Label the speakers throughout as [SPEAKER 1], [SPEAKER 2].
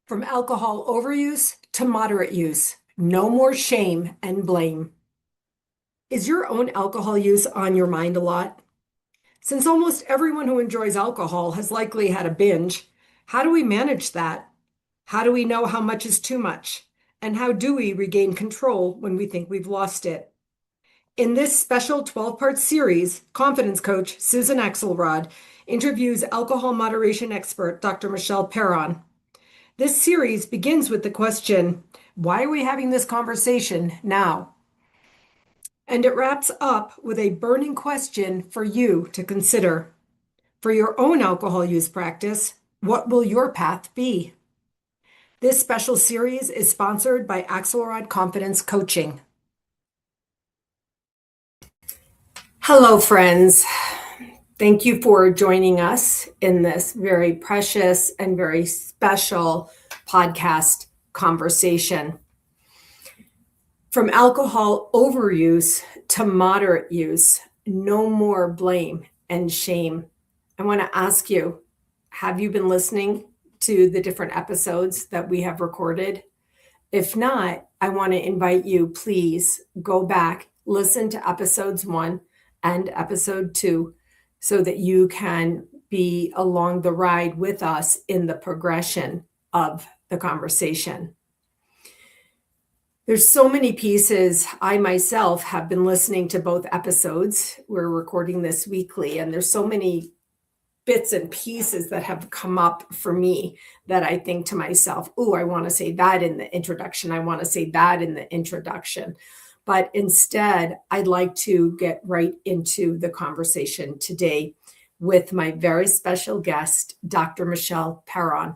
[SPEAKER 1] From alcohol overuse to moderate use, no more shame and blame. Is your own alcohol use on your mind a lot? Since almost everyone who enjoys alcohol has likely had a binge, how do we manage that? How do we know how much is too much? And how do we regain control when we think we've lost it? In this special 12-part series, confidence coach Susan Axelrod interviews alcohol moderation expert Dr. Michelle Perron. This series begins with the question, why are we having this conversation now? And it wraps up with a burning question for you to consider. For your own alcohol use practice, what will your path be? This special series is sponsored by Axelrod Confidence Coaching. Hello, friends. Thank you for joining us in this very precious and very special podcast conversation. From alcohol overuse to moderate use, no more blame and shame. I want to ask you, have you been listening to the different episodes that we have recorded? If not, I want to invite you, please go back, listen to episodes 1 and episode 2, so that you can be along the ride with us in the progression of the conversation. There's so many pieces. I myself have been listening to both episodes. We're recording this weekly, and there's so many bits and pieces that have come up for me that I think to myself, oh, I want to say that in the introduction. I want to say that in the introduction. But instead, I'd like to get right into the conversation today with my very special guest, Dr. Michelle Perron.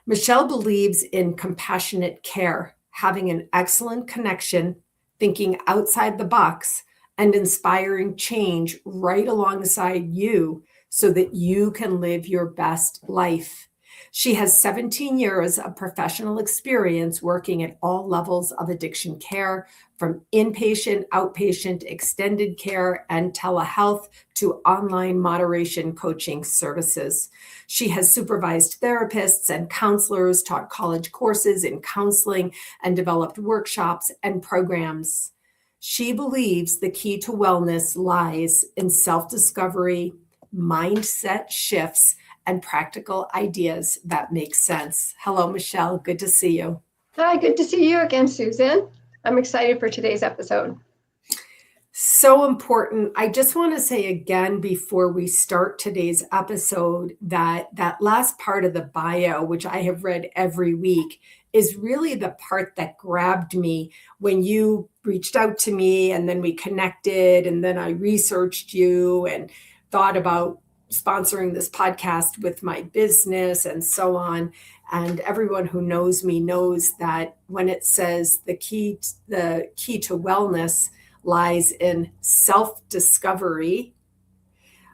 [SPEAKER 1] Michelle believes in compassionate care, having an excellent connection, thinking outside the box, and inspiring change right alongside you so that you can live your best life. She has 17 years of professional experience working at all levels of addiction care, from inpatient, outpatient, extended care, and telehealth to online moderation coaching services. She has supervised therapists and counselors, taught college courses in counseling, and developed workshops and programs. She believes the key to wellness lies in self-discovery, mindset shifts, and practical ideas that make sense. Hello, Michelle. Good to see you.
[SPEAKER 2] Hi, good to see you again, Susan. I'm excited for today's episode.
[SPEAKER 1] So important. I just want to say again before we start today's episode that last part of the bio, which I have read every week, is really the part that grabbed me when you reached out to me, and then we connected, and then I researched you and thought about sponsoring this podcast with my business and so on. And everyone who knows me knows that when it says the key to wellness lies in self-discovery,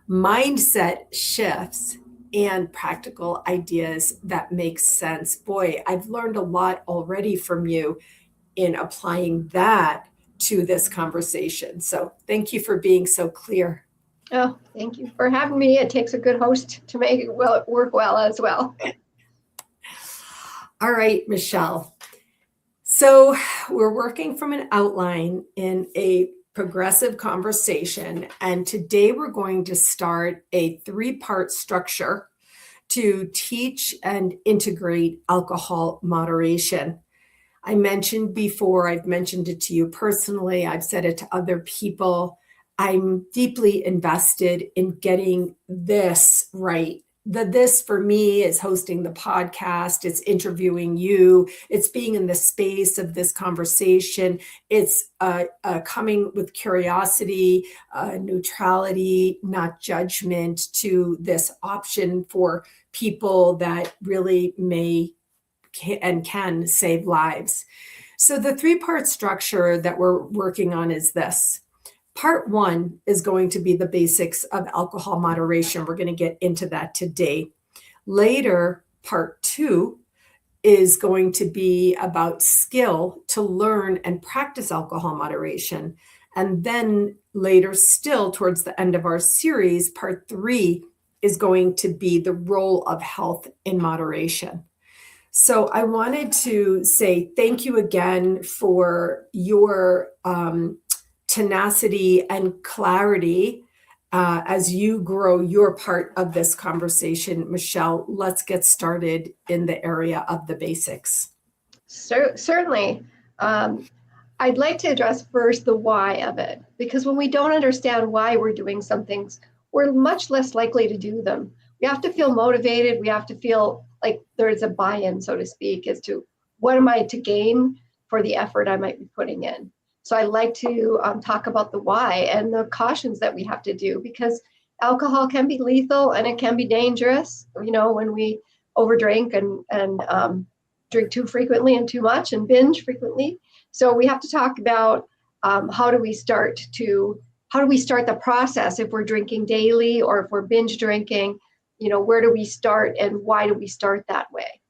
[SPEAKER 1] mindset shifts, and practical ideas that make sense. Boy, I've learned a lot already from you in applying that to this conversation. So thank you for being so clear.
[SPEAKER 2] Oh, thank you for having me. It takes a good host to make it work well as well.
[SPEAKER 1] All right, Michelle. So we're working from an outline in a progressive conversation, and today we're going to start a 3-part structure to teach and integrate alcohol moderation. I mentioned before, I've mentioned it to you personally, I've said it to other people, I'm deeply invested in getting this right. This for me is hosting the podcast, it's interviewing you, it's being in the space of this conversation, it's coming with curiosity, neutrality, not judgment to this option for people that really may and can save lives. So the 3-part structure that we're working on is this. Part 1 is going to be the basics of alcohol moderation. We're going to get into that today. Later, part 2 is going to be about skill to learn and practice alcohol moderation. And then later still, towards the end of our series, part 3 is going to be the role of health in moderation. So I wanted to say thank you again for your tenacity and clarity as you grow your part of this conversation. Michelle, let's get started in the area of the basics.
[SPEAKER 2] Certainly. I'd like to address first the why of it, because when we don't understand why we're doing some things, we're much less likely to do them. We have to feel motivated. We have to feel like there's a buy-in, so to speak, as to what am I to gain for the effort I might be putting in. So I like to talk about the why and the cautions that we have to do, because alcohol can be lethal and it can be dangerous, when we overdrink and drink too frequently and too much and binge frequently. So we have to talk about how do we start the process if we're drinking daily or if we're binge drinking, where do we start and why do we start that way?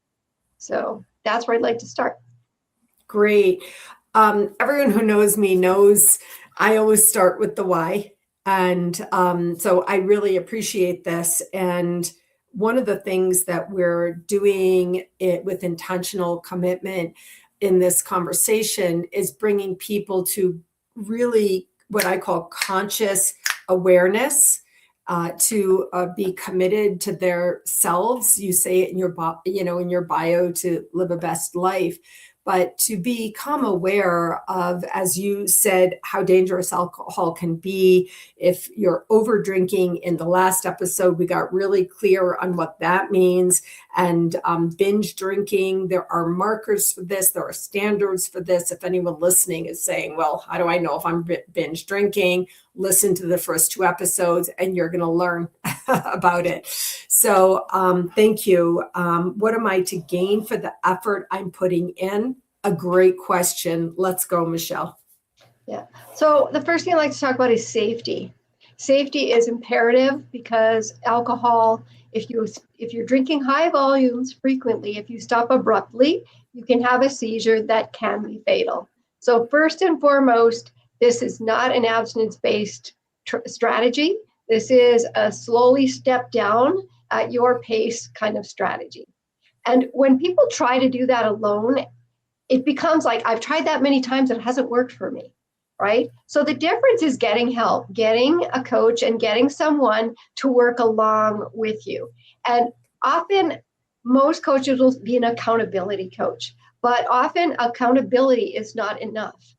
[SPEAKER 2] So that's where I'd like to start.
[SPEAKER 1] Great. Everyone who knows me knows I always start with the why. And so I really appreciate this. And one of the things that we're doing it with intentional commitment in this conversation is bringing people to really what I call conscious awareness, to be committed to their selves. You say it in your in your bio, to live a best life, but to become aware of, as you said, how dangerous alcohol can be. If you're over drinking, in the last episode, we got really clear on what that means. And binge drinking, there are markers for this. There are standards for this. If anyone listening is saying, well, how do I know if I'm binge drinking? Listen to the first 2 episodes and you're going to learn about it. So thank you. What am I to gain for the effort I'm putting in? A great question. Let's go, Michelle.
[SPEAKER 2] Yeah. So the first thing I'd like to talk about is safety. Safety is imperative because alcohol, if you're drinking high volumes frequently, if you stop abruptly, you can have a seizure that can be fatal. So first and foremost, this is not an abstinence-based strategy. This is a slowly step down at your pace kind of strategy. And when people try to do that alone, it becomes like, I've tried that many times, it hasn't worked for me, right? So the difference is getting help, getting a coach and getting someone to work along with you. And often most coaches will be an accountability coach, but often accountability is not enough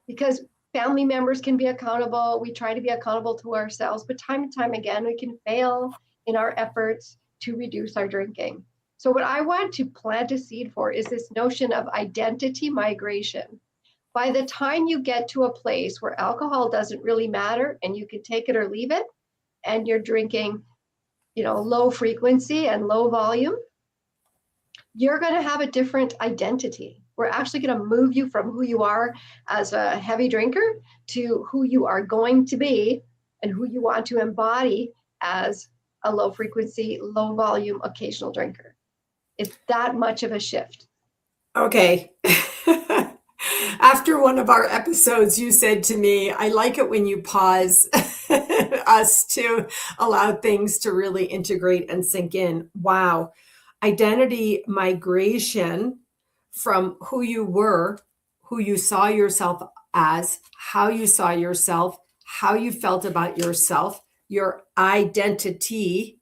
[SPEAKER 2] because family members can be accountable. We try to be accountable to ourselves, but time and time again, we can fail in our efforts to reduce our drinking. So what I want to plant a seed for is this notion of identity migration. By the time you get to a place where alcohol doesn't really matter and you can take it or leave it, and you're drinking, low frequency and low volume, you're going to have a different identity. We're actually going to move you from who you are as a heavy drinker to who you are going to be and who you want to embody as a low frequency, low volume, occasional drinker. It's that much of a shift.
[SPEAKER 1] Okay. After one of our episodes, you said to me, I like it when you pause us to allow things to really integrate and sink in. Wow. Identity migration from who you were, who you saw yourself as, how you saw yourself, how you felt about yourself, your identity,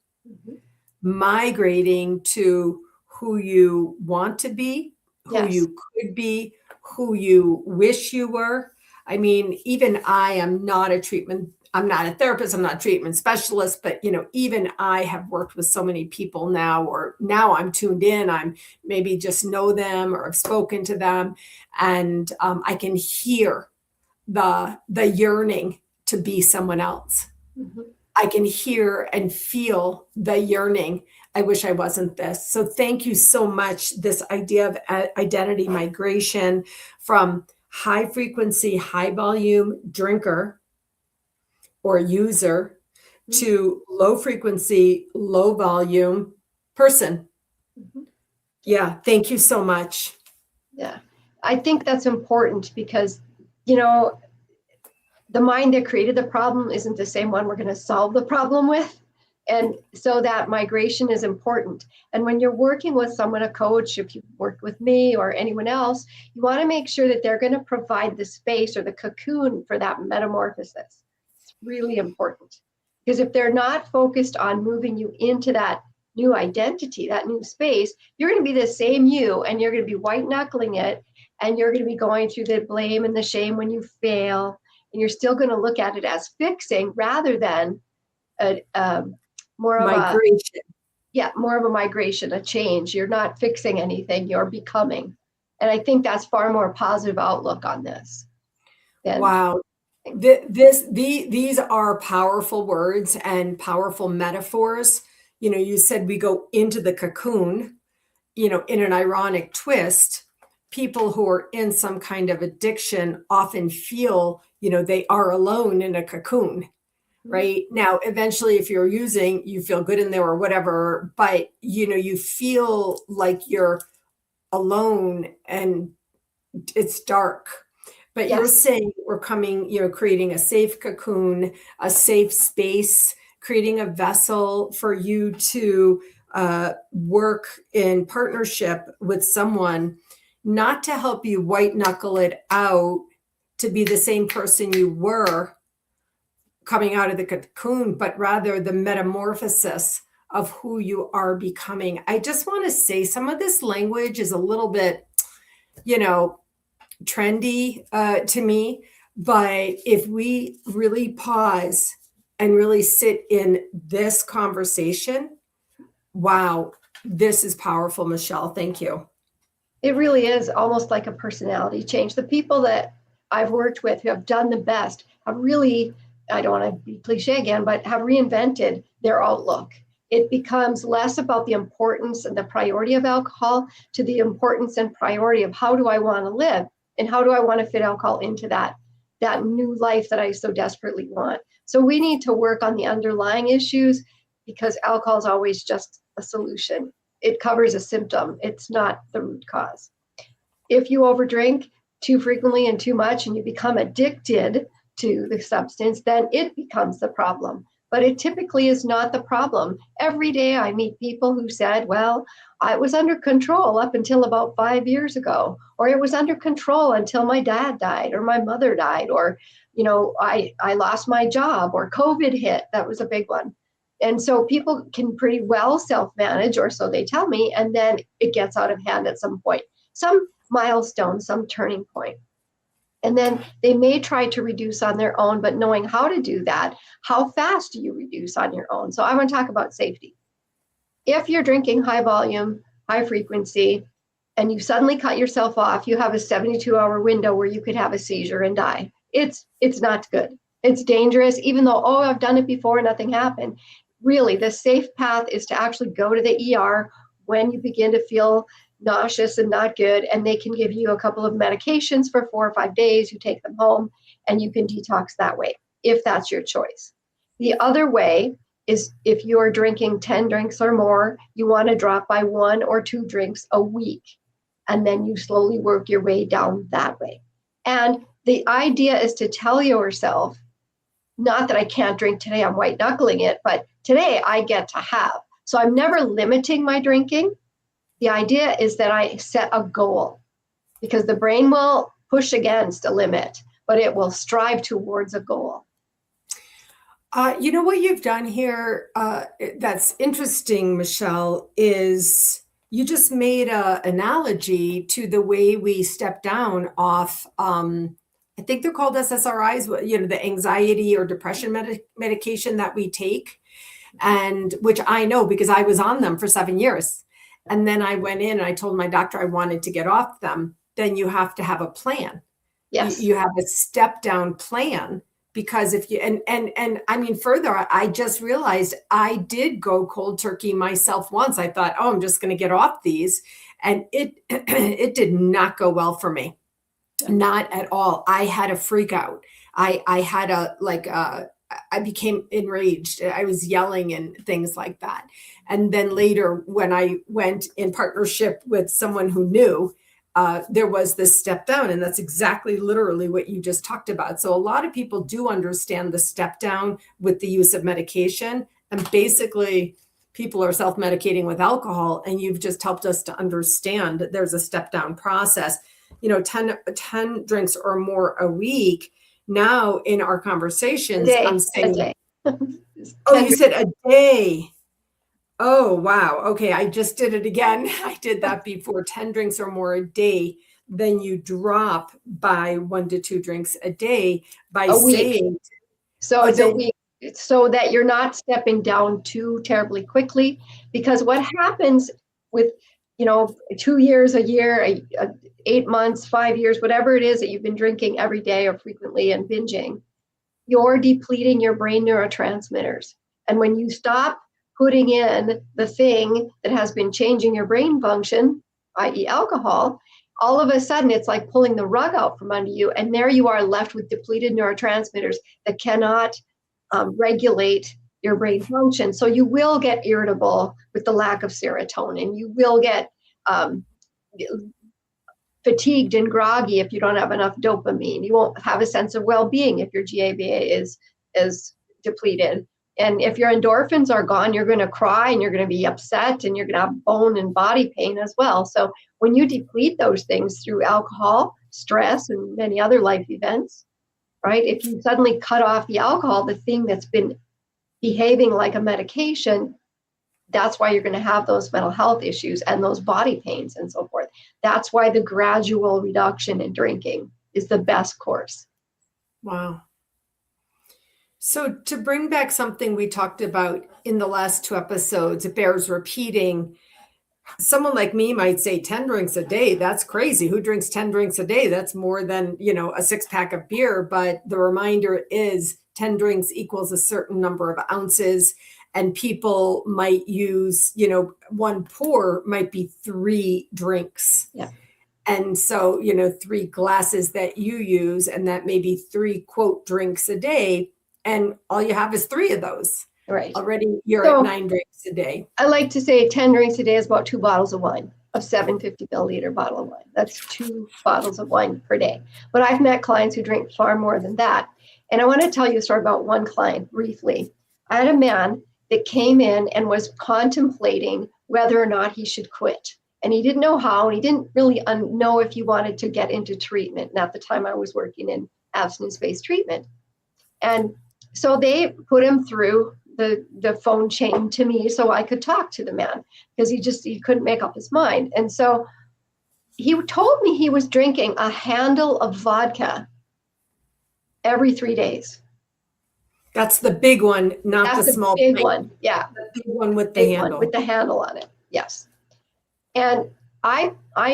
[SPEAKER 1] migrating to who you want to be, who you could be, who you wish you were. I mean, even I am not I'm not a therapist, I'm not a treatment specialist, but even I have worked with so many people now, or now I'm tuned in, I'm maybe just know them or have spoken to them. And I can hear the yearning to be someone else. Mm-hmm. I can hear and feel the yearning. I wish I wasn't this. So thank you so much. This idea of identity migration from high frequency, high volume drinker or user to low frequency, low volume person. Mm-hmm. Yeah. Thank you so much.
[SPEAKER 2] Yeah. I think that's important because, the mind that created the problem isn't the same one we're going to solve the problem with. And so that migration is important. And when you're working with someone, a coach, if you work with me or anyone else, you want to make sure that they're going to provide the space or the cocoon for that metamorphosis. It's really important. Because if they're not focused on moving you into that new identity, that new space, you're going to be the same you, and you're going to be white knuckling it, and you're going to be going through the blame and the shame when you fail, and you're still going to look at it as fixing rather than more of
[SPEAKER 1] Migration.
[SPEAKER 2] more of a migration, a change. You're not fixing anything, you're becoming. And I think that's far more positive outlook on this.
[SPEAKER 1] Wow. These are powerful words and powerful metaphors. You said we go into the cocoon, in an ironic twist. People who are in some kind of addiction often feel, they are alone in a cocoon. Right now, eventually, if you're using, you feel good in there or whatever, but you feel like you're alone and it's dark. But you're saying we're coming, creating a safe cocoon, a safe space, creating a vessel for you to work in partnership with someone, not to help you white knuckle it out to be the same person you were coming out of the cocoon, but rather the metamorphosis of who you are becoming. I just want to say some of this language is a little bit, trendy to me, but if we really pause and really sit in this conversation, wow, this is powerful, Michelle. Thank you.
[SPEAKER 2] It really is almost like a personality change. The people that I've worked with who have done the best have really, I don't want to be cliche again, but have reinvented their outlook. It becomes less about the importance and the priority of alcohol to the importance and priority of how do I want to live and how do I want to fit alcohol into that new life that I so desperately want. So we need to work on the underlying issues because alcohol is always just a solution. It covers a symptom. It's not the root cause. If you overdrink too frequently and too much and you become addicted to the substance, then it becomes the problem. But it typically is not the problem. Every day I meet people who said, well, I was under control up until about 5 years ago, or it was under control until my dad died or my mother died, or, I lost my job or COVID hit. That was a big one. And so people can pretty well self-manage, or so they tell me, and then it gets out of hand at some point, some milestone, some turning point. And then they may try to reduce on their own, but knowing how to do that, how fast do you reduce on your own? So I want to talk about safety. If you're drinking high volume, high frequency, and you suddenly cut yourself off, you have a 72-hour window where you could have a seizure and die. It's not good. It's dangerous, even though, I've done it before, nothing happened. Really, the safe path is to actually go to the ER when you begin to feel nauseous and not good, and they can give you a couple of medications for 4 or 5 days. You take them home and you can detox that way, if that's your choice. The other way is if you're drinking 10 drinks or more, you want to drop by 1 or 2 drinks a week, and then you slowly work your way down that way. And the idea is to tell yourself, not that I can't drink today, I'm white knuckling it, but today I get to have. So I'm never limiting my drinking. The idea is that I set a goal, because the brain will push against a limit, but it will strive towards a goal.
[SPEAKER 1] What you've done here that's interesting, Michelle, is you just made an analogy to the way we step down off, I think they're called SSRIs, the anxiety or depression medication that we take, and which I know because I was on them for 7 years. And then I went in and I told my doctor I wanted to get off them. Then you have to have a plan.
[SPEAKER 2] Yes.
[SPEAKER 1] You have a step down plan, because if you, and I mean, further, I just realized I did go cold turkey myself once. I thought, I'm just going to get off these. And it did not go well for me. Not at all. I had a freak out. I had I became enraged. I was yelling and things like that. And then later, when I went in partnership with someone who knew, there was this step down. And that's exactly literally what you just talked about. So a lot of people do understand the step down with the use of medication. And basically, people are self-medicating with alcohol, and you've just helped us to understand that there's a step-down process. 10 drinks or more a week. Now in our conversations, I'm saying,
[SPEAKER 2] a day.
[SPEAKER 1] oh, you said a day. Oh, wow. Okay, I just did it again. I did that before. 10 drinks or more a day. Then you drop by 1 to 2 drinks a day by
[SPEAKER 2] A week.
[SPEAKER 1] saying,
[SPEAKER 2] So it's a week, so that you're not stepping down too terribly quickly. Because what happens with, 2 years, a year, 8 months, 5 years, whatever it is that you've been drinking every day or frequently and binging, you're depleting your brain neurotransmitters. And when you stop putting in the thing that has been changing your brain function, i.e. alcohol, all of a sudden it's like pulling the rug out from under you, and there you are left with depleted neurotransmitters that cannot regulate your brain function. So you will get irritable with the lack of serotonin. You will get fatigued and groggy if you don't have enough dopamine. You won't have a sense of well-being if your GABA is depleted. And if your endorphins are gone, you're going to cry and you're going to be upset and you're going to have bone and body pain as well. So when you deplete those things through alcohol, stress, and many other life events, right? If you suddenly cut off the alcohol, the thing that's been behaving like a medication, that's why you're going to have those mental health issues and those body pains and so forth. That's why the gradual reduction in drinking is the best course.
[SPEAKER 1] Wow. So to bring back something we talked about in the last 2 episodes, it bears repeating. Someone like me might say 10 drinks a day. That's crazy. Who drinks 10 drinks a day? That's more than, a 6-pack of beer. But the reminder is 10 drinks equals a certain number of ounces. And people might use, 1 pour might be 3 drinks.
[SPEAKER 2] Yeah.
[SPEAKER 1] And so, 3 glasses that you use, and that may be 3 quote drinks a day. And all you have is 3 of those.
[SPEAKER 2] Right.
[SPEAKER 1] Already you're at 9 drinks a day.
[SPEAKER 2] I like to say 10 drinks a day is about 2 bottles of wine, a 750 milliliter bottle of wine. That's 2 bottles of wine per day. But I've met clients who drink far more than that. And I want to tell you a story about one client briefly. I had a man that came in and was contemplating whether or not he should quit. And he didn't know how, and he didn't really know if he wanted to get into treatment. And at the time I was working in abstinence-based treatment. And so they put him through the phone chain to me so I could talk to the man, because he couldn't make up his mind. And so he told me he was drinking a handle of vodka every 3 days.
[SPEAKER 1] That's the big one, not the small
[SPEAKER 2] big one. Yeah.
[SPEAKER 1] The big one with the handle.
[SPEAKER 2] With the handle on it. Yes. And I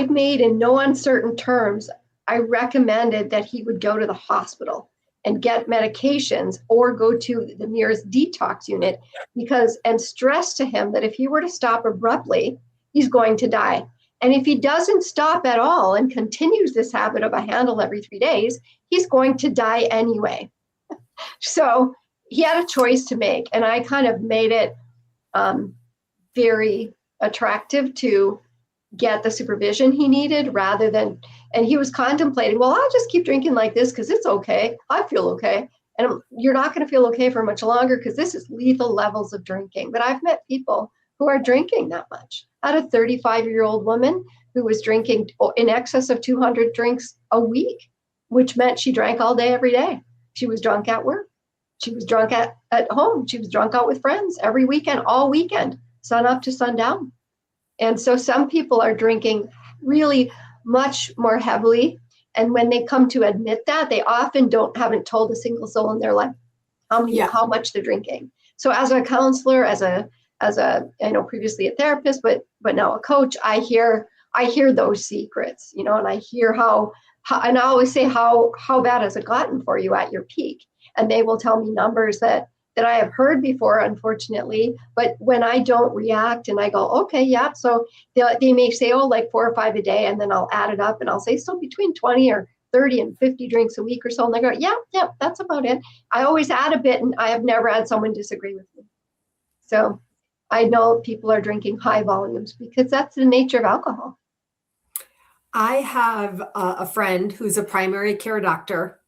[SPEAKER 2] made, in no uncertain terms, I recommended that he would go to the hospital and get medications or go to the nearest detox unit, and stress to him that if he were to stop abruptly, he's going to die. And if he doesn't stop at all and continues this habit of a handle every 3 days, he's going to die anyway. So he had a choice to make, and I kind of made it very attractive to get the supervision he needed rather than, and he was contemplating, well, I'll just keep drinking like this because it's okay. I feel okay. And you're not going to feel okay for much longer because this is lethal levels of drinking. But I've met people who are drinking that much. I had a 35-year-old woman who was drinking in excess of 200 drinks a week, which meant she drank all day, every day. She was drunk at work. She was drunk at home. She was drunk out with friends every weekend, all weekend, sun up to sundown. And so some people are drinking really much more heavily. And when they come to admit that, they often haven't told a single soul in their life how much they're drinking. So as a counselor, as a previously a therapist, but now a coach, I hear those secrets, and I hear how and I always say, how bad has it gotten for you at your peak? And they will tell me numbers that I have heard before, unfortunately, but when I don't react and I go, okay, yeah. So they may say, like 4 or 5 a day, and then I'll add it up and I'll say, so between 20 or 30 and 50 drinks a week or so. And they go, yeah, that's about it. I always add a bit, and I have never had someone disagree with me. So I know people are drinking high volumes because that's the nature of alcohol.
[SPEAKER 1] I have a friend who's a primary care doctor,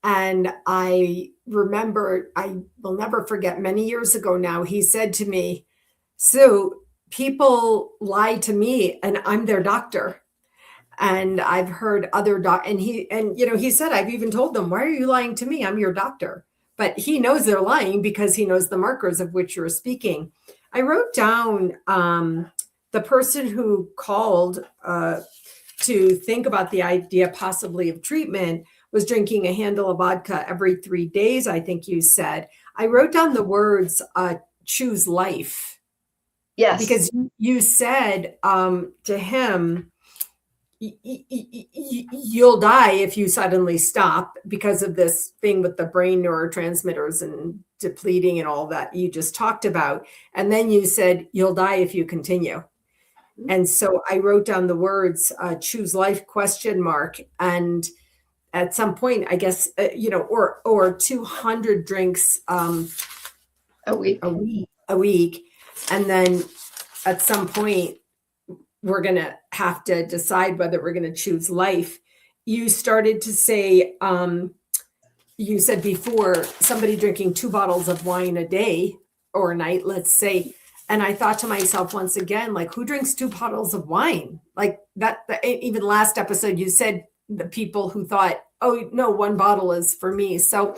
[SPEAKER 1] and I remember, I will never forget, many years ago now, he said to me, "Sue, people lie to me and I'm their doctor." And I've heard other and he said, "I've even told them, why are you lying to me? I'm your doctor." But he knows they're lying because he knows the markers of which you're speaking. I wrote down the person who called to think about the idea possibly of treatment was drinking a handle of vodka every 3 days, I think you said. I wrote down the words, choose life.
[SPEAKER 2] Yes.
[SPEAKER 1] Because you said to him, you'll die if you suddenly stop because of this thing with the brain neurotransmitters and depleting and all that you just talked about. And then you said, you'll die if you continue. And so I wrote down the words, choose life ? And at some point, I guess, or 200 drinks
[SPEAKER 2] a week.
[SPEAKER 1] And then at some point, we're going to have to decide whether we're going to choose life. You started to say, you said before, somebody drinking 2 bottles of wine a day or a night, let's say. And I thought to myself once again, like, who drinks 2 bottles of wine? Like that even last episode, you said the people who thought, oh, no, 1 bottle is for me. So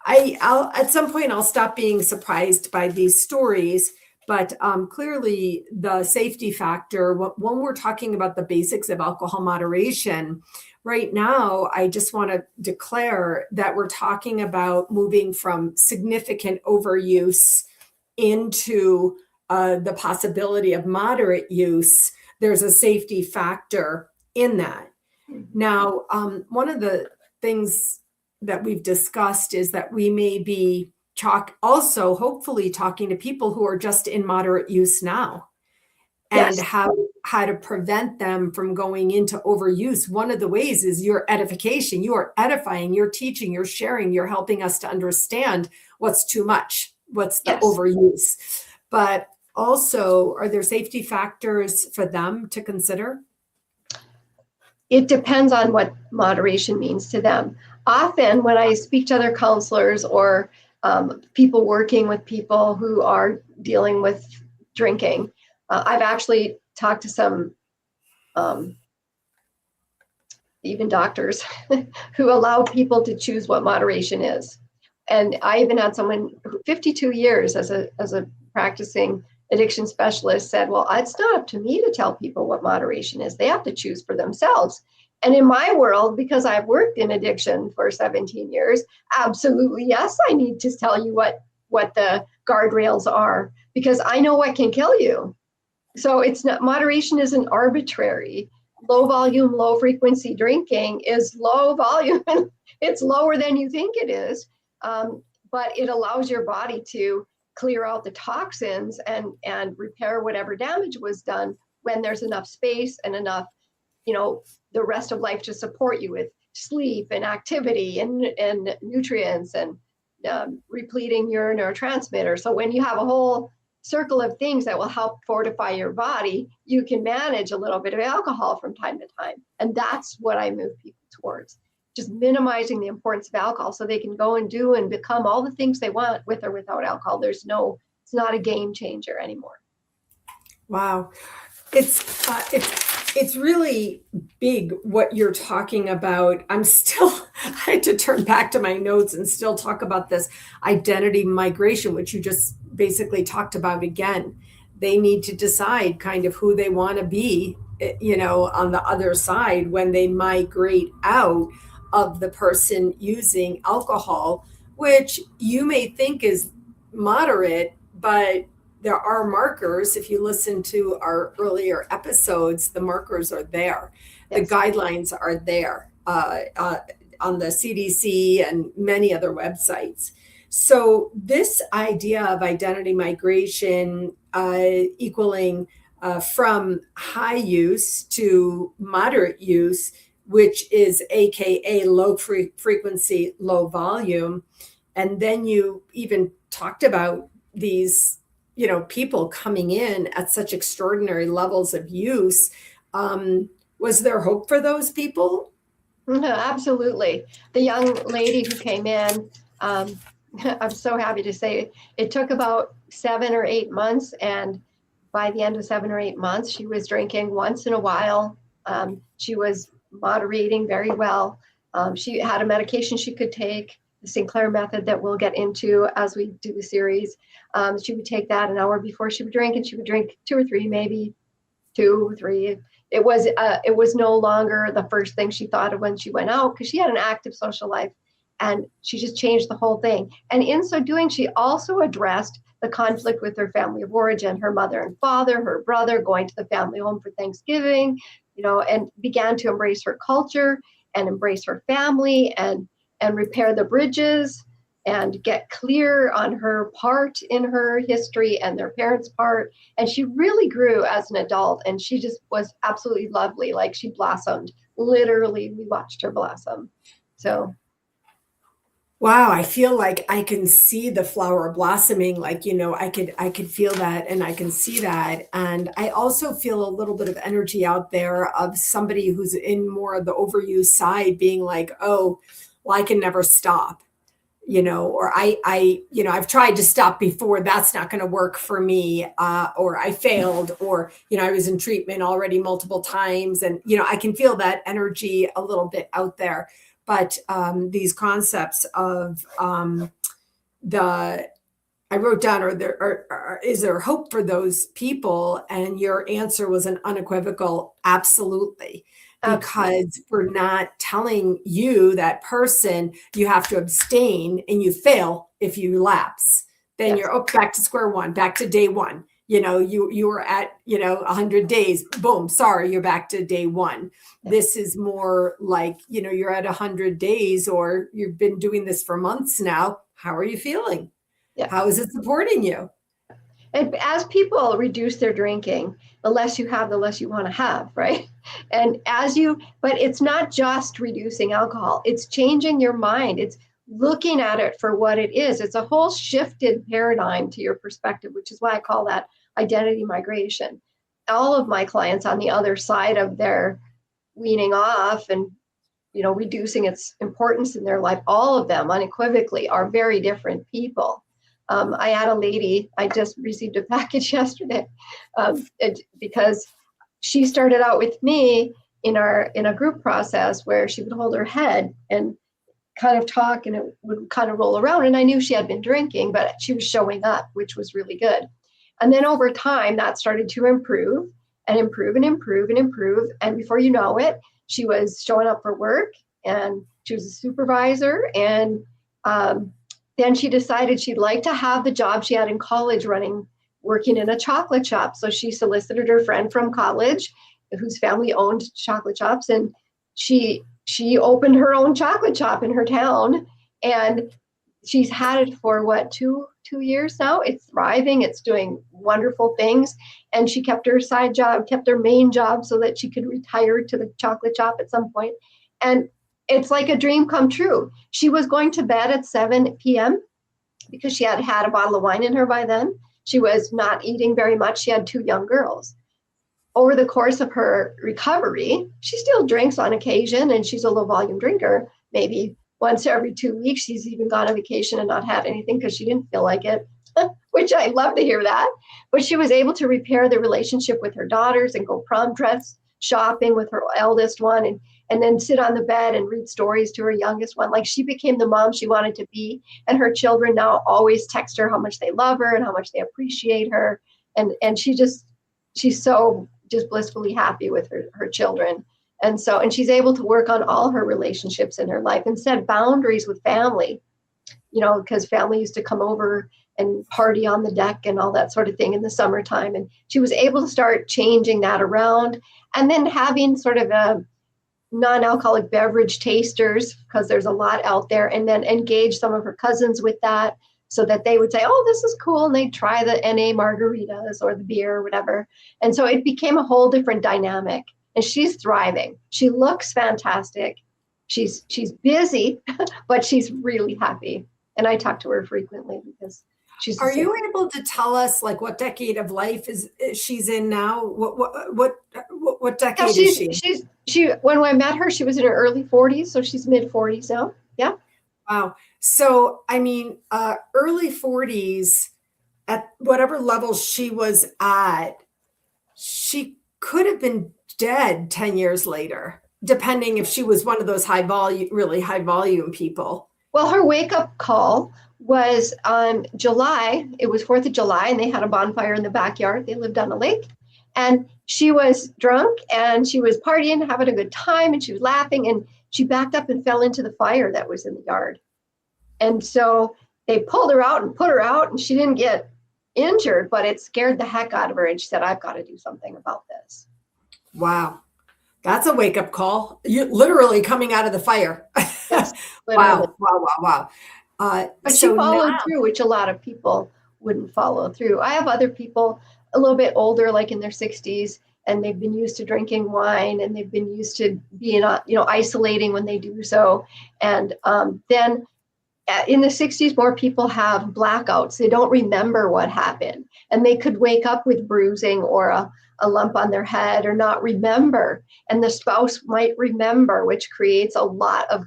[SPEAKER 1] I'll at some point, I'll stop being surprised by these stories. But clearly, the safety factor, when we're talking about the basics of alcohol moderation, right now, I just want to declare that we're talking about moving from significant overuse into the possibility of moderate use. There's a safety factor in that. Now, one of the things that we've discussed is that we may be also hopefully talking to people who are just in moderate use now and how to prevent them from going into overuse. One of the ways is your edification. You are edifying, you're teaching, you're sharing, you're helping us to understand what's too much, what's the overuse. But also, are there safety factors for them to consider?
[SPEAKER 2] It depends on what moderation means to them. Often when I speak to other counselors or people working with people who are dealing with drinking, I've actually talked to some even doctors who allow people to choose what moderation is. And I even had someone who 52 years as a practicing addiction specialist said, well, it's not up to me to tell people what moderation is. They have to choose for themselves. And in my world, because I've worked in addiction for 17 years, absolutely, yes, I need to tell you what the guardrails are, because I know what can kill you. So it's not, moderation isn't arbitrary. Low volume, low frequency drinking is low volume. It's lower than you think it is. But it allows your body to clear out the toxins and repair whatever damage was done when there's enough space and enough, the rest of life to support you with sleep and activity and nutrients and repleting your neurotransmitter. So when you have a whole circle of things that will help fortify your body, you can manage a little bit of alcohol from time to time. And that's what I move people towards. Just minimizing the importance of alcohol so they can go and do and become all the things they want with or without alcohol. It's not a game changer anymore.
[SPEAKER 1] Wow. It's really big what you're talking about. I had to turn back to my notes and still talk about this identity migration, which you just basically talked about again. They need to decide kind of who they want to be, on the other side when they migrate out of the person using alcohol, which you may think is moderate, but there are markers. If you listen to our earlier episodes, the markers are there. Yes. The guidelines are there on the CDC and many other websites. So this idea of identity migration equaling from high use to moderate use, which is AKA low frequency, low volume. And then you even talked about these people coming in at such extraordinary levels of use. Was there hope for those people?
[SPEAKER 2] No, absolutely. The young lady who came in, I'm so happy to say it took about 7 or 8 months. And by the end of 7 or 8 months, she was drinking once in a while. She was moderating very well. She had a medication she could take, the Sinclair method that we'll get into as we do the series. She would take that an hour before she would drink, and she would drink 2 or 3, maybe 2 or 3. It was no longer the first thing she thought of when she went out, because she had an active social life, and she just changed the whole thing. And in so doing, she also addressed the conflict with her family of origin, her mother and father, her brother, going to the family home for Thanksgiving, and began to embrace her culture and embrace her family and repair the bridges and get clear on her part in her history and their parents' part. And she really grew as an adult, and she just was absolutely lovely. Like, she blossomed. Literally, we watched her blossom. So,
[SPEAKER 1] wow, I feel like I can see the flower blossoming. Like, I could feel that, and I can see that. And I also feel a little bit of energy out there of somebody who's in more of the overuse side being like, oh, well, I can never stop. Or I've tried to stop before, that's not going to work for me, or I failed, or, I was in treatment already multiple times. And, I can feel that energy a little bit out there. But these concepts of I wrote down, is there hope for those people? And your answer was an unequivocal absolutely. Because we're not telling you, that person, you have to abstain, and you fail if you lapse. Then you're back to square one, back to day one. You were at 100 days. Boom, sorry, you're back to day one. This is more like, you're at 100 days, or you've been doing this for months now. How are you feeling? How is it supporting you?
[SPEAKER 2] And as people reduce their drinking, the less you have, the less you want to have, right? And but it's not just reducing alcohol, it's changing your mind. It's looking at it for what it is. It's a whole shifted paradigm to your perspective, which is why I call that identity migration. All of my clients on the other side of their weaning off and reducing its importance in their life, all of them unequivocally are very different people. I had a lady, I just received a package yesterday, because she started out with me in a group process where she would hold her head and kind of talk, and it would kind of roll around. And I knew she had been drinking, but she was showing up, which was really good. And then over time, that started to improve and improve and improve and improve. And before you know it, she was showing up for work, and she was a supervisor. And then she decided she'd like to have the job she had in college working in a chocolate shop. So she solicited her friend from college whose family owned chocolate shops. And she opened her own chocolate shop in her town. And she's had it for two years now. It's thriving. It's doing wonderful things. And she kept her side job, kept her main job so that she could retire to the chocolate shop at some point. And it's like a dream come true. She was going to bed at 7 p.m. because she had had a bottle of wine in her by then. She was not eating very much. She had 2 young girls. Over the course of her recovery, she still drinks on occasion, and she's a low volume drinker. Maybe once every 2 weeks, she's even gone on vacation and not had anything because she didn't feel like it, which I love to hear that. But she was able to repair the relationship with her daughters and go prom dress shopping with her eldest one, and then sit on the bed and read stories to her youngest one. Like, she became the mom she wanted to be. And her children now always text her how much they love her and how much they appreciate her. And she's so just blissfully happy with her children. And she's able to work on all her relationships in her life and set boundaries with family, because family used to come over and party on the deck and all that sort of thing in the summertime. And she was able to start changing that around, and then having sort of a non-alcoholic beverage tasters, because there's a lot out there, and then engage some of her cousins with that so that they would say, oh, this is cool. And they'd try the NA margaritas or the beer or whatever. And so it became a whole different dynamic, and she's thriving. She looks fantastic. She's busy, but she's really happy. And I talk to her frequently because she's.
[SPEAKER 1] Are you able to tell us, like, what decade of life she's in now? What decade is she?
[SPEAKER 2] She when I met her, she was in her early 40s, so she's mid 40s now. Yeah.
[SPEAKER 1] Wow. So, I mean, early 40s, at whatever level she was at, she could have been dead 10 years later, depending if she was one of those high volume, really high volume people.
[SPEAKER 2] Well, her wake up call was on July. It was 4th of July, and they had a bonfire in the backyard. They lived on a lake. And she was drunk and she was partying, having a good time, and she was laughing. And she backed up and fell into the fire that was in the yard. And so they pulled her out and put her out, and she didn't get injured, but it scared the heck out of her. And she said, I've got to do something about this.
[SPEAKER 1] Wow. That's a wake up call. You're literally coming out of the fire.
[SPEAKER 2] Yes,
[SPEAKER 1] Wow.
[SPEAKER 2] But she followed through, which a lot of people wouldn't follow through. I have other people a little bit older, like in their 60s, and they've been used to drinking wine, and they've been used to being, isolating when they do so. And then in the 60s, more people have blackouts. They don't remember what happened, and they could wake up with bruising or a lump on their head or not remember. And the spouse might remember, which creates a lot of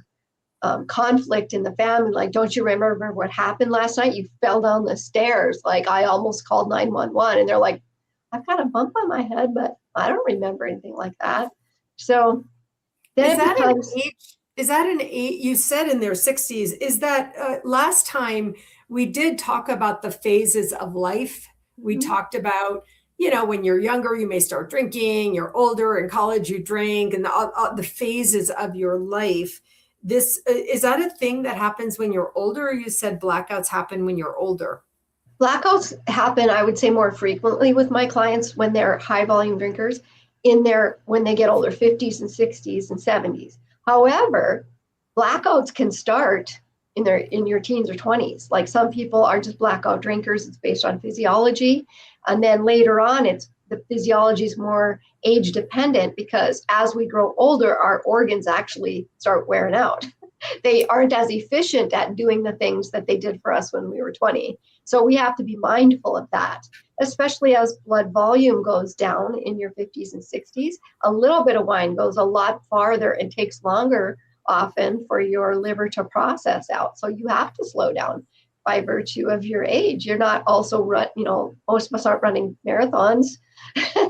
[SPEAKER 2] conflict in the family. Like, don't you remember what happened last night? You fell down the stairs. Like, I almost called 911. And they're like, I've got a bump on my head, but I don't remember anything like that. So then
[SPEAKER 1] is that an age? You said in their 60s. Is that last time we did talk about the phases of life? We talked about, when you're younger, you may start drinking, you're older, in college, you drink, and the phases of your life. This is that a thing that happens when you're older, or you said blackouts happen when you're older?
[SPEAKER 2] Blackouts happen, I would say, more frequently with my clients when they're high volume drinkers when they get older, 50s and 60s and 70s. However, blackouts can start in your teens or 20s. Like, some people are just blackout drinkers. It's based on physiology. And then later on, the physiology is more age dependent, because as we grow older, our organs actually start wearing out. They aren't as efficient at doing the things that they did for us when we were 20. So we have to be mindful of that, especially as blood volume goes down in your 50s and 60s. A little bit of wine goes a lot farther and takes longer often for your liver to process out. So you have to slow down by virtue of your age. You're not also most of us aren't running marathons.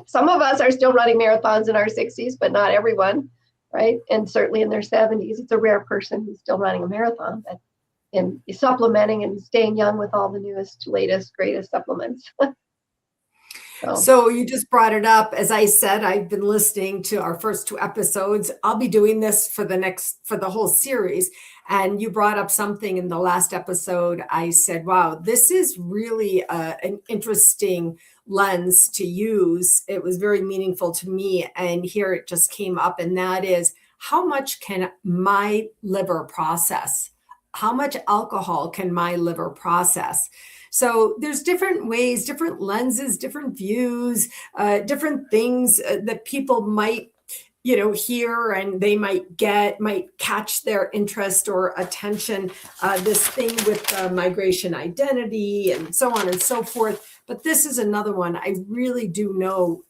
[SPEAKER 2] Some of us are still running marathons in our 60s, but not everyone, right? And certainly in their 70s, it's a rare person who's still running a marathon, but in supplementing and staying young with all the newest, latest, greatest supplements.
[SPEAKER 1] So you just brought it up. As I said, I've been listening to our first 2 episodes. I'll be doing this for the whole series. And you brought up something in the last episode. I said, wow, this is really an interesting lens to use. It was very meaningful to me. And here it just came up. And that is, how much can my liver process? How much alcohol can my liver process? So there's different ways, different lenses, different views, different things that people might, hear, and they might catch their interest or attention. This thing with migration identity and so on and so forth. But this is another one I really do know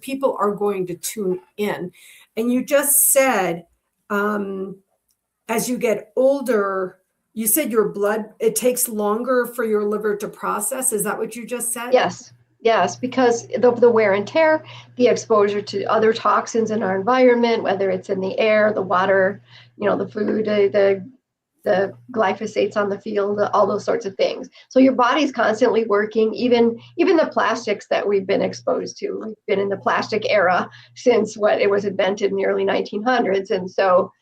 [SPEAKER 1] people are going to tune in. And you just said, as you get older, you said your blood, it takes longer for your liver to process. Is that what you just said?
[SPEAKER 2] Yes, because the wear and tear, the exposure to other toxins in our environment, whether it's in the air, the water, the food, the glyphosates on the field, all those sorts of things. So your body's constantly working, even the plastics that we've been exposed to. We've been in the plastic era since it was invented in the early 1900s. And so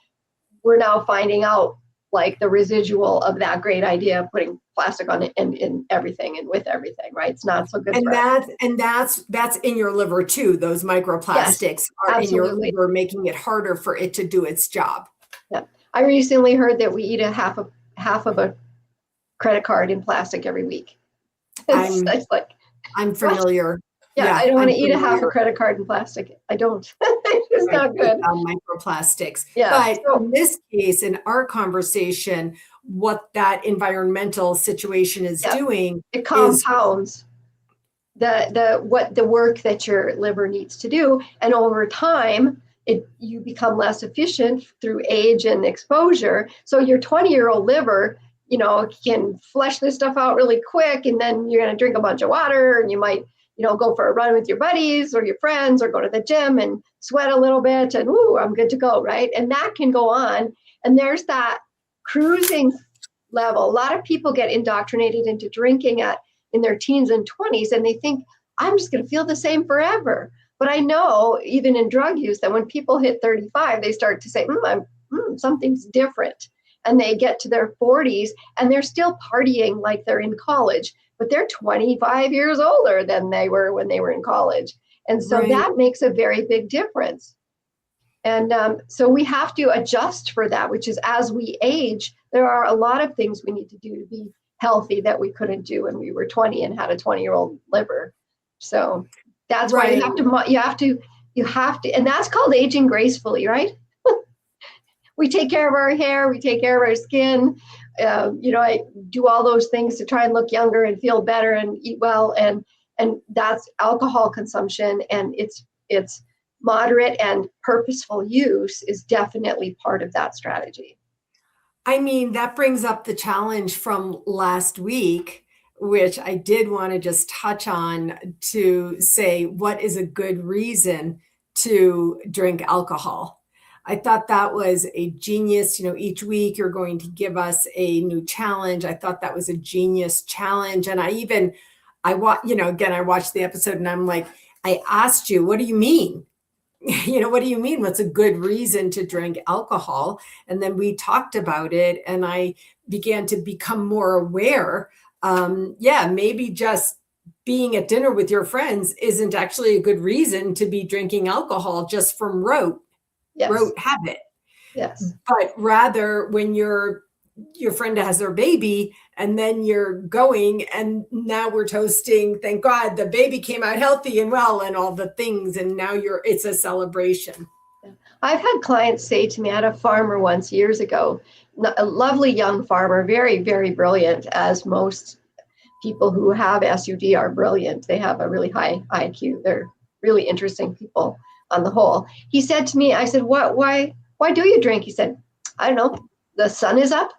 [SPEAKER 2] we're now finding out, like, the residual of that great idea of putting plastic on it in everything and with everything, right? It's not so good.
[SPEAKER 1] And that's in your liver too. Those microplastics are in your liver, making it harder for it to do its job.
[SPEAKER 2] Yeah. I recently heard that we eat half of a credit card in plastic every week. It's like,
[SPEAKER 1] I'm familiar.
[SPEAKER 2] Yeah, I don't want to eat half a credit card in plastic. I don't. It's not good.
[SPEAKER 1] Microplastics.
[SPEAKER 2] Yeah.
[SPEAKER 1] But in this case, in our conversation, what that environmental situation is doing,
[SPEAKER 2] it compounds the work that your liver needs to do, and over time, you become less efficient through age and exposure. So your 20-year-old liver, can flush this stuff out really quick, and then you're going to drink a bunch of water, and you might, go for a run with your buddies or your friends, or go to the gym and sweat a little bit, and ooh, I'm good to go, right? And that can go on. And there's that cruising level. A lot of people get indoctrinated into drinking in their teens and 20s, and they think, I'm just going to feel the same forever. But I know, even in drug use, that when people hit 35, they start to say, something's different. And they get to their 40s and they're still partying like they're in college, but they're 25 years older than they were when they were in college. And so that makes a very big difference. And so we have to adjust for that, which is, as we age, there are a lot of things we need to do to be healthy that we couldn't do when we were 20 and had a 20-year-old liver. So that's why you have to, and that's called aging gracefully, right? We take care of our hair, we take care of our skin. I do all those things to try and look younger and feel better and eat well. And that's alcohol consumption, and it's moderate and purposeful use is definitely part of that strategy.
[SPEAKER 1] I mean, that brings up the challenge from last week, which I did want to just touch on, to say, what is a good reason to drink alcohol? I thought that was a genius. Each week you're going to give us a new challenge. I thought that was a genius challenge. And again, I watched the episode and I'm like, I asked you, what do you mean? What do you mean? What's a good reason to drink alcohol? And then we talked about it, and I began to become more aware. Maybe just being at dinner with your friends isn't actually a good reason to be drinking alcohol just from rote habit.
[SPEAKER 2] Yes.
[SPEAKER 1] But rather, when your friend has their baby, and then you're going, and now we're toasting, thank God the baby came out healthy and well and all the things, and now it's a celebration.
[SPEAKER 2] I've had clients say to me, I had a farmer once years ago, a lovely young farmer, very, very brilliant, as most people who have SUD are brilliant. They have a really high IQ. They're really interesting people on the whole. He said to me, I said, why do you drink? He said, I don't know, the sun is up.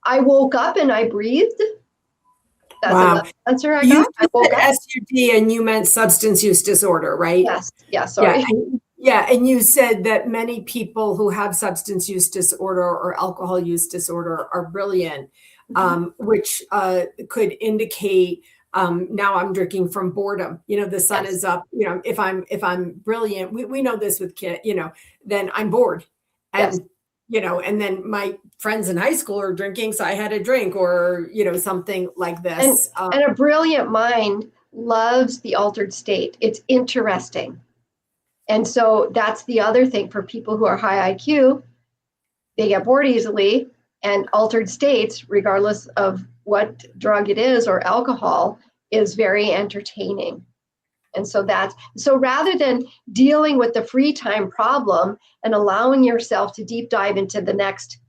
[SPEAKER 2] I woke up and I breathed. That's the answer I got. I woke up.
[SPEAKER 1] SUD, and you meant substance use disorder, right?
[SPEAKER 2] Yes. Yeah. Sorry.
[SPEAKER 1] Yeah. And you said that many people who have substance use disorder or alcohol use disorder are brilliant, which could indicate, now I'm drinking from boredom. The sun is up. If I'm brilliant, we know this with kids. Then I'm bored, and and then my friends in high school are drinking, so I had a drink, or something like this.
[SPEAKER 2] And a brilliant mind loves the altered state. It's interesting, and so that's the other thing for people who are high IQ. They get bored easily, and altered states, regardless of what drug it is or alcohol, is very entertaining. And so rather than dealing with the free time problem and allowing yourself to deep dive into the next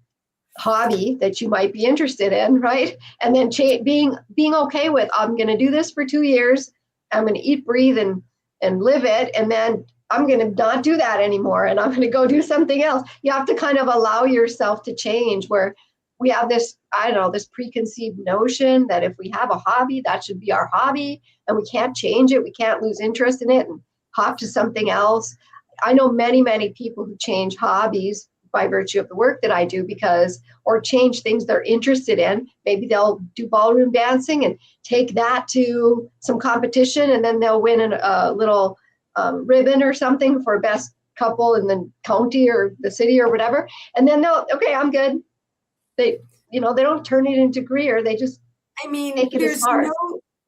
[SPEAKER 2] hobby that you might be interested in, right? And then being okay with, I'm going to do this for 2 years. I'm going to eat, breathe, and live it. And then I'm going to not do that anymore. And I'm going to go do something else. You have to kind of allow yourself to change, where we have this preconceived notion that if we have a hobby, that should be our hobby, and we can't change it. We can't lose interest in it and hop to something else. I know many, many people who change hobbies by virtue of the work that I do, or change things they're interested in. Maybe they'll do ballroom dancing and take that to some competition, and then they'll win a little ribbon or something for best couple in the county or the city or whatever. And then I'm good. They don't turn it into career. They just make it as hard.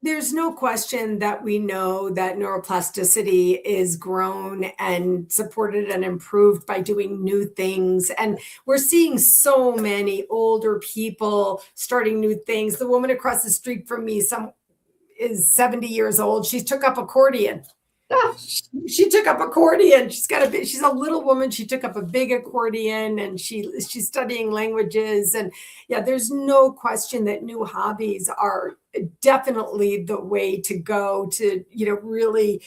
[SPEAKER 1] There's no question that we know that neuroplasticity is grown and supported and improved by doing new things. And we're seeing so many older people starting new things. The woman across the street from me is 70 years old. She took up accordion. She took up accordion. She's a little woman. She took up a big accordion, and she's studying languages. And there's no question that new hobbies are definitely the way to go to, really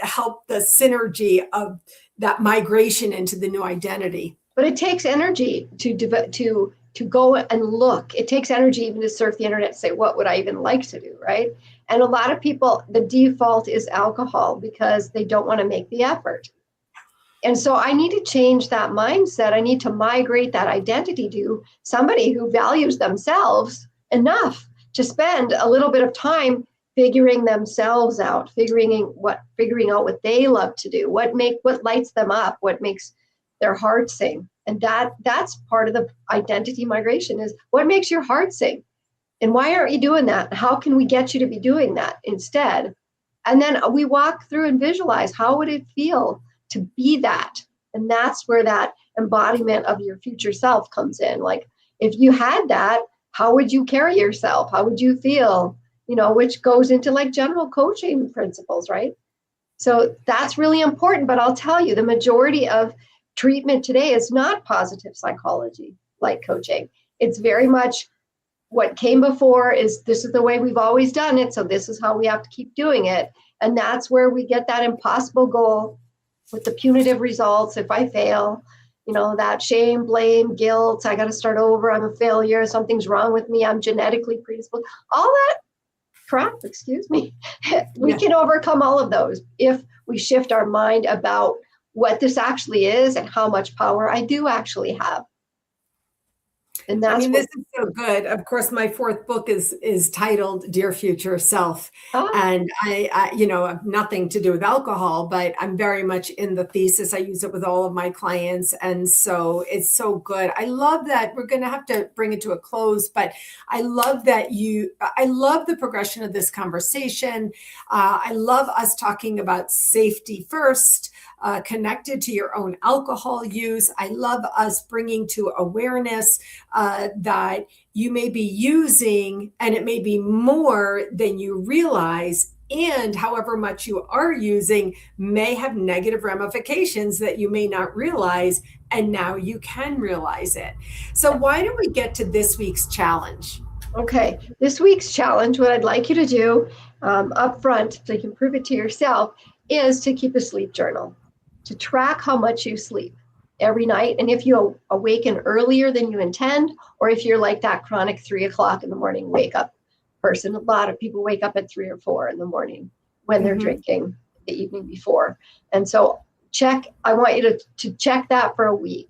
[SPEAKER 1] help the synergy of that migration into the new identity.
[SPEAKER 2] But it takes energy to to go and look. It takes energy even to surf the internet and say, what would I even like to do, right? And a lot of people, the default is alcohol because they don't want to make the effort. And so I need to change that mindset. I need to migrate that identity to somebody who values themselves enough to spend a little bit of time figuring themselves out, figuring out what they love to do, what lights them up, what makes their heart sing. And that's part of the identity migration, is what makes your heart sing. And why aren't you doing that? How can we get you to be doing that instead? And then we walk through and visualize, how would it feel to be that? And that's where that embodiment of your future self comes in. Like, if you had that, how would you carry yourself? How would you feel? Which goes into like general coaching principles, right? So that's really important. But I'll tell you, the majority of treatment today is not positive psychology like coaching. It's very much what came before is, this is the way we've always done it, so this is how we have to keep doing it. And that's where we get that impossible goal with the punitive results. If I fail, that shame, blame, guilt, I got to start over, I'm a failure, something's wrong with me, I'm genetically predisposed, all that crap, excuse me. We can overcome all of those if we shift our mind about what this actually is and how much power I do actually have. And that's
[SPEAKER 1] this is so good. Of course, my fourth book is titled Dear Future Self. And I have nothing to do with alcohol, but I'm very much in the thesis. I use it with all of my clients. And so it's so good. I love that. We're going to have to bring it to a close, but I love the progression of this conversation. I love us talking about safety first. Connected to your own alcohol use. I love us bringing to awareness that you may be using, and it may be more than you realize, and however much you are using may have negative ramifications that you may not realize, and now you can realize it. So why don't we get to this week's challenge?
[SPEAKER 2] Okay, this week's challenge, what I'd like you to do up front, so you can prove it to yourself, is to keep a sleep journal, to track how much you sleep every night. And if you awaken earlier than you intend, or if you're like that chronic 3 o'clock in the morning wake up person, a lot of people wake up at 3 or 4 in the morning when they're drinking the evening before. And so I want you to check that for a week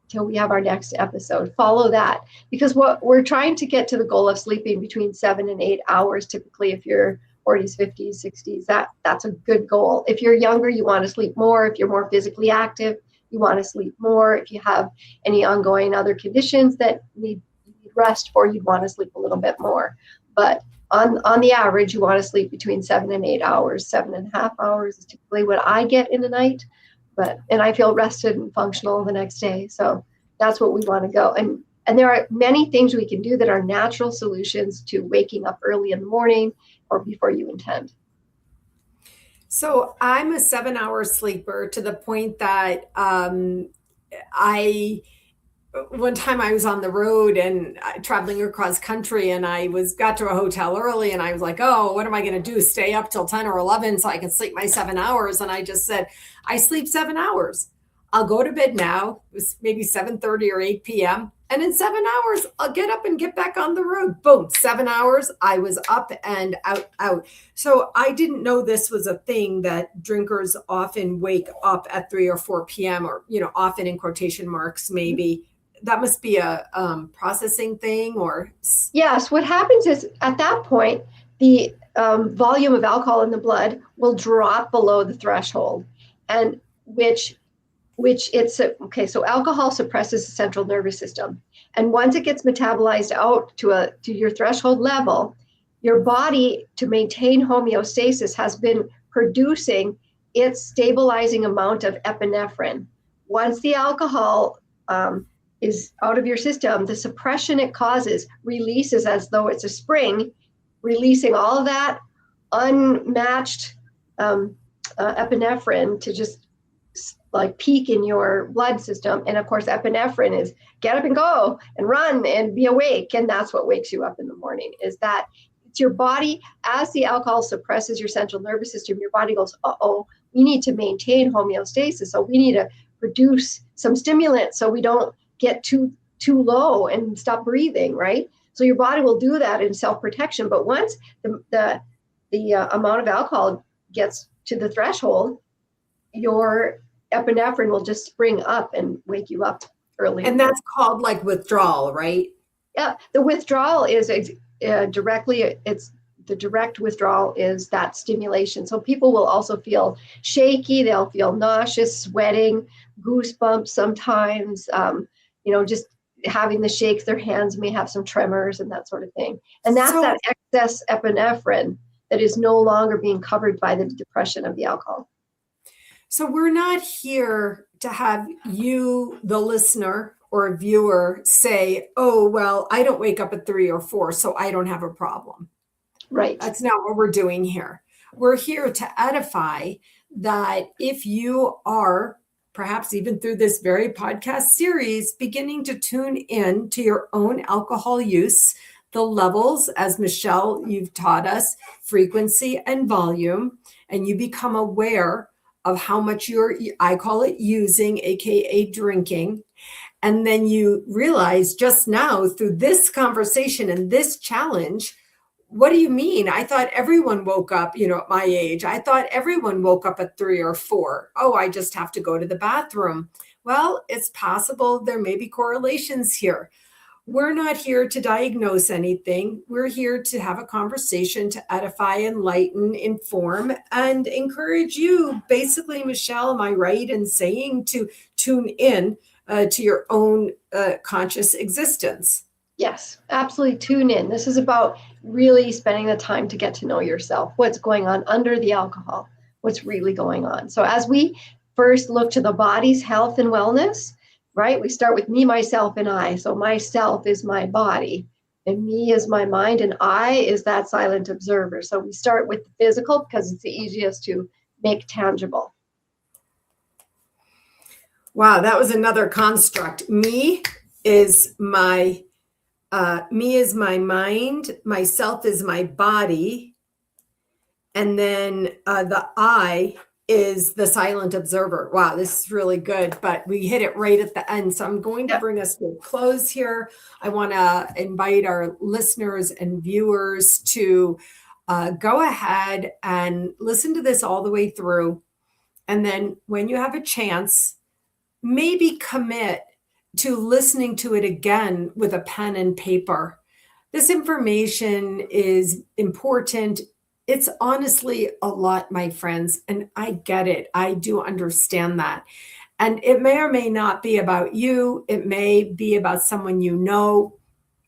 [SPEAKER 2] till we have our next episode. Follow that, because what we're trying to get to the goal of sleeping between 7 and 8 hours, typically if you're 40s, 50s, 60s, that's a good goal. If you're younger, you want to sleep more. If you're more physically active, you want to sleep more. If you have any ongoing other conditions that need rest for, you'd want to sleep a little bit more. But on the average, you want to sleep between 7 and 8 hours. 7.5 hours is typically what I get in a night. And I feel rested and functional the next day. So that's what we want to go. And there are many things we can do that are natural solutions to waking up early in the morning or before you intend.
[SPEAKER 1] So I'm a 7-hour sleeper to the point that one time I was on the road and traveling across country, and I got to a hotel early, and I was like, oh, what am I going to do? Stay up till 10 or 11 so I can sleep my 7 hours. And I just said, I sleep 7 hours. I'll go to bed now. It was maybe 7:30 or 8 p.m. And in 7 hours, I'll get up and get back on the road. Boom, 7 hours. I was up and out. So I didn't know this was a thing, that drinkers often wake up at 3 or 4 p.m. or, often in quotation marks, maybe. That must be a processing thing, or?
[SPEAKER 2] Yes. What happens is at that point, the volume of alcohol in the blood will drop below the threshold, and so alcohol suppresses the central nervous system. And once it gets metabolized out to your threshold level, your body, to maintain homeostasis, has been producing its stabilizing amount of epinephrine. Once the alcohol is out of your system, the suppression it causes releases as though it's a spring, releasing all of that unmatched epinephrine to just like peak in your blood system. And of course, epinephrine is get up and go and run and be awake. And that's what wakes you up in the morning, is that it's your body, as the alcohol suppresses your central nervous system, your body goes, uh-oh, we need to maintain homeostasis. So we need to produce some stimulant so we don't get too too low and stop breathing, right? So your body will do that in self-protection. But once the amount of alcohol gets to the threshold, your epinephrine will just spring up and wake you up early.
[SPEAKER 1] And that's called like withdrawal, right?
[SPEAKER 2] Yeah, the withdrawal is directly, it's the direct withdrawal is that stimulation. So people will also feel shaky, they'll feel nauseous, sweating, goosebumps sometimes, just having the shakes, their hands may have some tremors and that sort of thing. And that's that excess epinephrine that is no longer being covered by the depression of the alcohol.
[SPEAKER 1] So we're not here to have you, the listener or a viewer, say, oh, well, I don't wake up at 3 or 4, so I don't have a problem.
[SPEAKER 2] Right.
[SPEAKER 1] That's not what we're doing here. We're here to edify that if you are, perhaps even through this very podcast series, beginning to tune in to your own alcohol use, the levels, as Michelle, you've taught us, frequency and volume, and you become aware of how much I call it using, AKA drinking. And then you realize just now through this conversation and this challenge, what do you mean? I thought everyone woke up, at my age. I thought everyone woke up at 3 or 4. Oh, I just have to go to the bathroom. Well, it's possible there may be correlations here. We're not here to diagnose anything. We're here to have a conversation to edify, enlighten, inform, and encourage you. Basically, Michelle, am I right in saying to tune in to your own conscious existence?
[SPEAKER 2] Yes, absolutely. Tune in. This is about really spending the time to get to know yourself, what's going on under the alcohol, what's really going on. So as we first look to the body's health and wellness, right? We start with me, myself, and I. So myself is my body, and me is my mind, and I is that silent observer. So we start with the physical because it's the easiest to make tangible.
[SPEAKER 1] Wow, that was another construct. Me is my mind, myself is my body, and then the I is the silent observer. Wow, this is really good, but we hit it right at the end. So I'm going to bring us to a close here. I want to invite our listeners and viewers to go ahead and listen to this all the way through. And then when you have a chance, maybe commit to listening to it again with a pen and paper. This information is important. It's honestly a lot, my friends, and I get it. I do understand that. And it may or may not be about you. It may be about someone you know.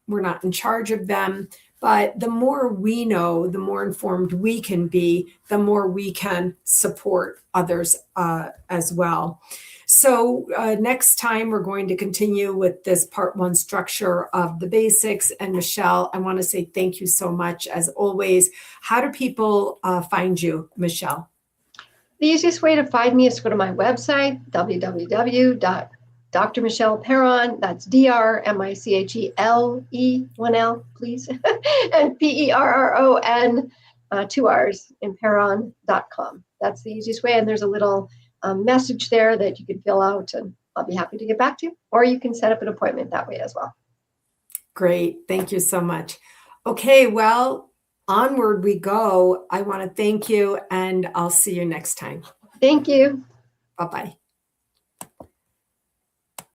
[SPEAKER 1] We're not in charge of them. But the more we know, the more informed we can be, the more we can support others as well. So next time, we're going to continue with this part 1 structure of the basics. And Michelle, I want to say thank you so much, as always. How do people find you, Michelle?
[SPEAKER 2] The easiest way to find me is to go to my website, www.drmichelleperron, that's DRMICHELE, 1L, please, and PERRON, 2 R's, in Perron.com. That's the easiest way. And there's a little message there that you can fill out, and I'll be happy to get back to you, or you can set up an appointment that way as well.
[SPEAKER 1] Great. Thank you so much. Okay, well, onward we go. I want to thank you, and I'll see you next time.
[SPEAKER 2] Thank you.
[SPEAKER 1] Bye-bye.